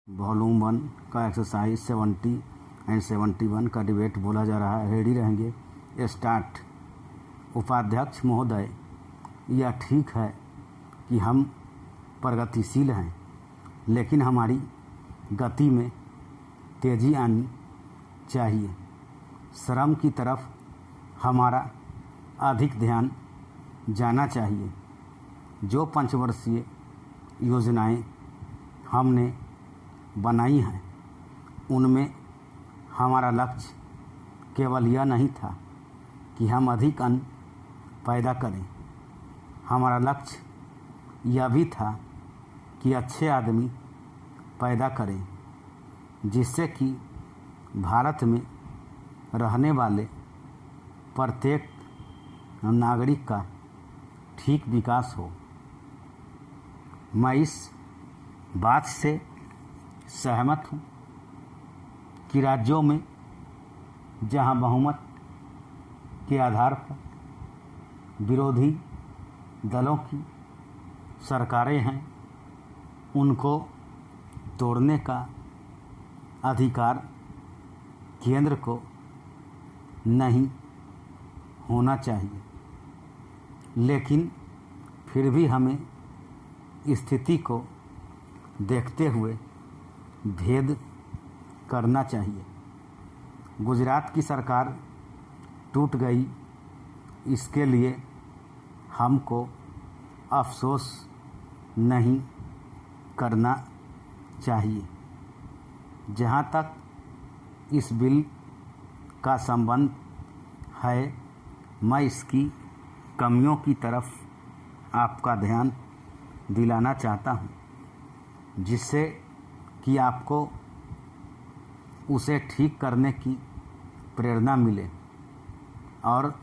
Volume 1 का exercise 70 and 71 का debate बोला जा रहा है। रेडी रहेंगे। स्टार्ट। उपाध्यक्ष महोदय, यह ठीक है कि हम प्रगतिशील हैं, लेकिन हमारी गति में तेज़ी आनी चाहिए। श्रम की तरफ हमारा अधिक ध्यान जाना चाहिए। जो पंचवर्षीय योजनाएं हमने बनाई हैं, उनमें हमारा लक्ष्य केवल यह नहीं था कि हम अधिक अन्न पैदा करें। हमारा लक्ष्य यह भी था कि अच्छे आदमी पैदा करें, जिससे कि भारत में रहने वाले प्रत्येक नागरिक का ठीक विकास हो। मैं इस बात से सहमत हूँ कि राज्यों में जहाँ बहुमत के आधार पर विरोधी दलों की सरकारें हैं, उनको तोड़ने का अधिकार केंद्र को नहीं होना चाहिए। लेकिन फिर भी हमें स्थिति को देखते हुए भेद करना चाहिए। गुजरात की सरकार टूट गई, इसके लिए हमको अफसोस नहीं करना चाहिए। जहाँ तक इस बिल का संबंध है, मैं इसकी कमियों की तरफ आपका ध्यान दिलाना चाहता हूँ, जिससे कि आपको उसे ठीक करने की प्रेरणा मिले और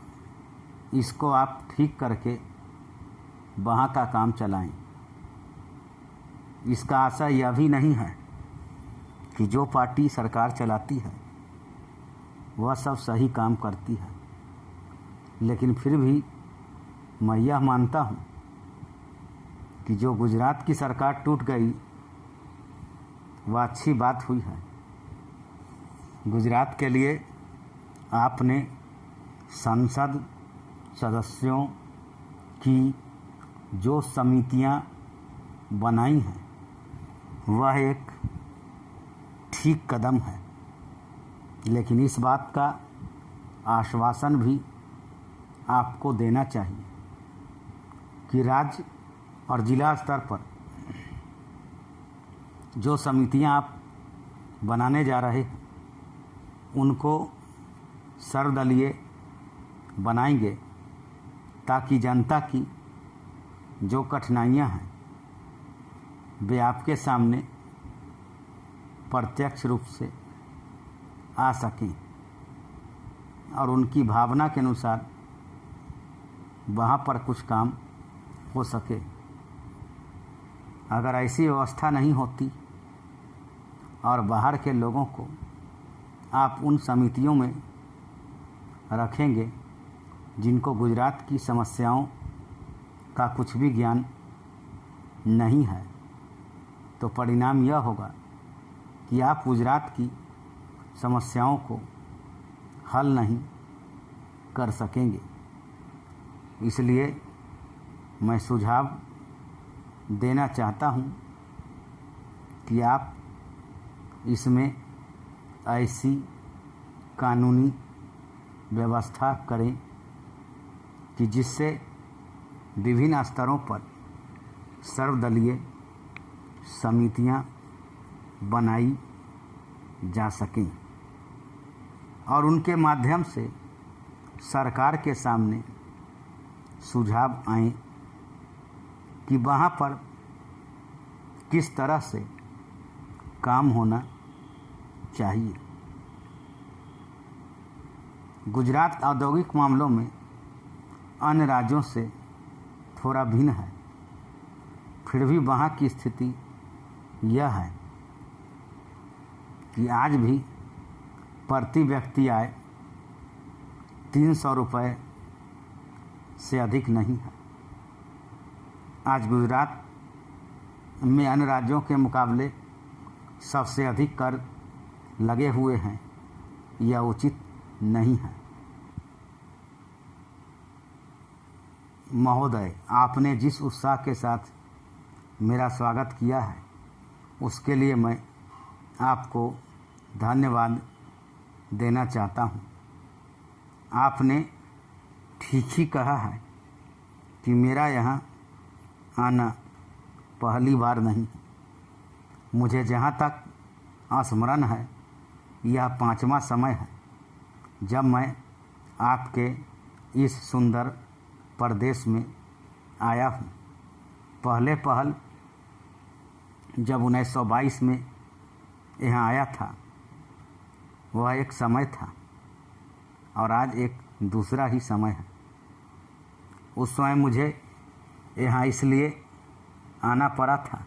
इसको आप ठीक करके वहाँ का काम चलाएं। इसका आशा यह भी नहीं है कि जो पार्टी सरकार चलाती है वह सब सही काम करती है, लेकिन फिर भी मैं यह मानता हूँ कि जो गुजरात की सरकार टूट गई वह अच्छी बात हुई है। गुजरात के लिए आपने संसद सदस्यों की जो समितियां बनाई हैं, वह एक ठीक कदम है, लेकिन इस बात का आश्वासन भी आपको देना चाहिए कि राज्य और जिला स्तर पर जो समितियां आप बनाने जा रहे हैं, उनको सर्वदलीय बनाएंगे ताकि जनता की जो कठिनाइयां हैं वे आपके सामने प्रत्यक्ष रूप से आ सकें और उनकी भावना के अनुसार वहाँ पर कुछ काम हो सके। अगर ऐसी व्यवस्था नहीं होती और बाहर के लोगों को आप उन समितियों में रखेंगे जिनको गुजरात की समस्याओं का कुछ भी ज्ञान नहीं है, तो परिणाम यह होगा कि आप गुजरात की समस्याओं को हल नहीं कर सकेंगे। इसलिए मैं सुझाव देना चाहता हूं कि आप इसमें ऐसी कानूनी व्यवस्था करें कि जिससे विभिन्न स्तरों पर सर्वदलीय समितियां बनाई जा सकें और उनके माध्यम से सरकार के सामने सुझाव आएं कि वहाँ पर किस तरह से काम होना चाहिए। गुजरात औद्योगिक मामलों में अन्य राज्यों से थोड़ा भिन्न है, फिर भी वहाँ की स्थिति यह है कि आज भी प्रति व्यक्ति आय 300 रुपये से अधिक नहीं है। आज गुजरात में अन्य राज्यों के मुकाबले सबसे अधिक कर लगे हुए हैं, यह उचित नहीं है। महोदय, आपने जिस उत्साह के साथ मेरा स्वागत किया है उसके लिए मैं आपको धन्यवाद देना चाहता हूँ। आपने ठीक ही कहा है कि मेरा यहाँ आना पहली बार नहीं। मुझे जहाँ तक स्मरण है यह 5वां समय है जब मैं आपके इस सुंदर प्रदेश में आया हूँ। पहल जब 1922 में यहाँ आया था वह एक समय था और आज एक दूसरा ही समय है। उस समय मुझे यहाँ इसलिए आना पड़ा था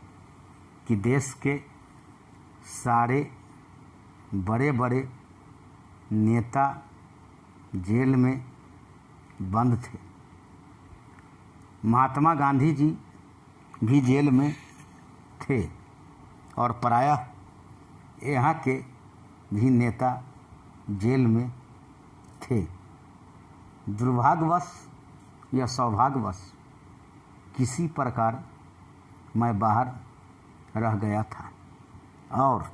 कि देश के सारे बड़े बड़े नेता जेल में बंद थे। महात्मा गांधी जी भी जेल में थे और प्रायः यहाँ के भी नेता जेल में थे। दुर्भाग्यवश या सौभाग्यवश किसी प्रकार मैं बाहर रह गया था और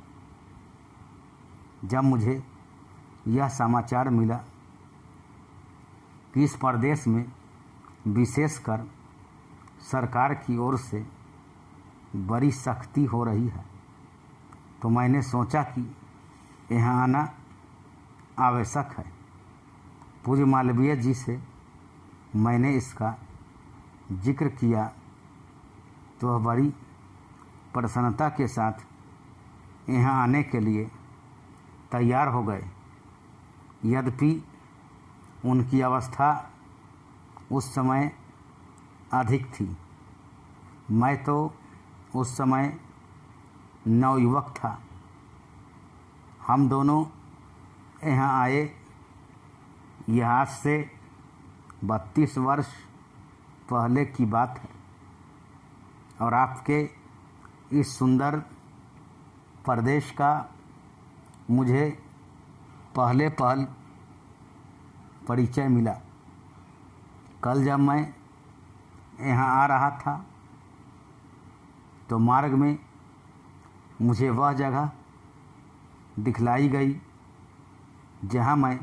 जब मुझे यह समाचार मिला कि इस प्रदेश में विशेषकर सरकार की ओर से बड़ी सख्ती हो रही है तो मैंने सोचा कि यहाँ आना आवश्यक है। पूज्य मालवीय जी से मैंने इसका जिक्र किया तो वह बड़ी प्रसन्नता के साथ यहाँ आने के लिए तैयार हो गए। यद्यपि उनकी अवस्था उस समय अधिक थी। मैं तो उस समय नवयुवक था। हम दोनों यहाँ आए यह आज से 32 वर्ष पहले की बात है और आपके इस सुंदर प्रदेश का मुझे पहल परिचय मिला। कल जब मैं यहाँ आ रहा था तो मार्ग में मुझे वह जगह दिखलाई गई जहाँ मैं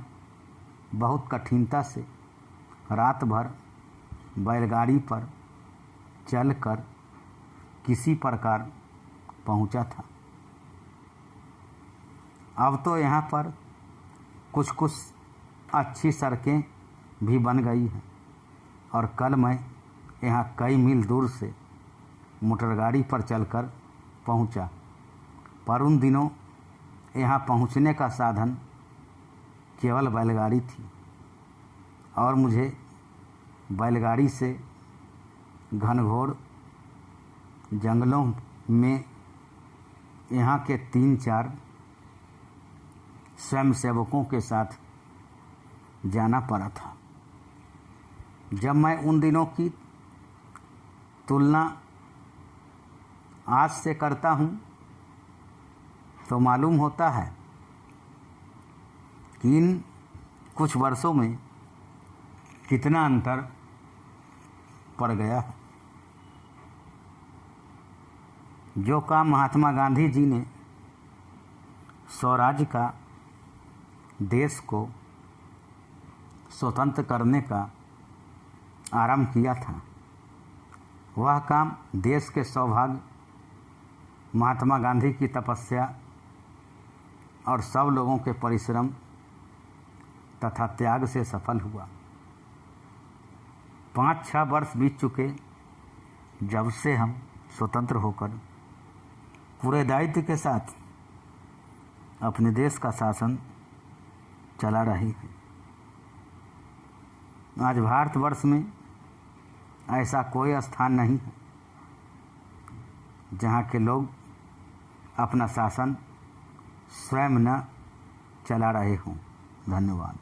बहुत कठिनता से रात भर बैलगाड़ी पर चलकर किसी प्रकार पहुँचा था। अब तो यहाँ पर कुछ अच्छी सड़कें भी बन गई हैं और कल मैं यहाँ कई मील दूर से मोटरगाड़ी पर चलकर पहुँचा, पर उन दिनों यहाँ पहुँचने का साधन केवल बैलगाड़ी थी और मुझे बैलगाड़ी से घनघोर जंगलों में यहाँ के 3-4 स्वयंसेवकों के साथ जाना पड़ा था। जब मैं उन दिनों की तुलना आज से करता हूँ तो मालूम होता है कि इन कुछ वर्षों में कितना अंतर पड़ गया है। जो काम महात्मा गांधी जी ने स्वराज्य का देश को स्वतंत्र करने का आरंभ किया था, वह काम देश के सौभाग्य, महात्मा गांधी की तपस्या और सब लोगों के परिश्रम तथा त्याग से सफल हुआ। 5-6 वर्ष बीत चुके जब से हम स्वतंत्र होकर पूरे दायित्व के साथ अपने देश का शासन चला रहे हैं। आज भारतवर्ष में ऐसा कोई स्थान नहीं है जहाँ के लोग अपना शासन स्वयं न चला रहे हों। धन्यवाद।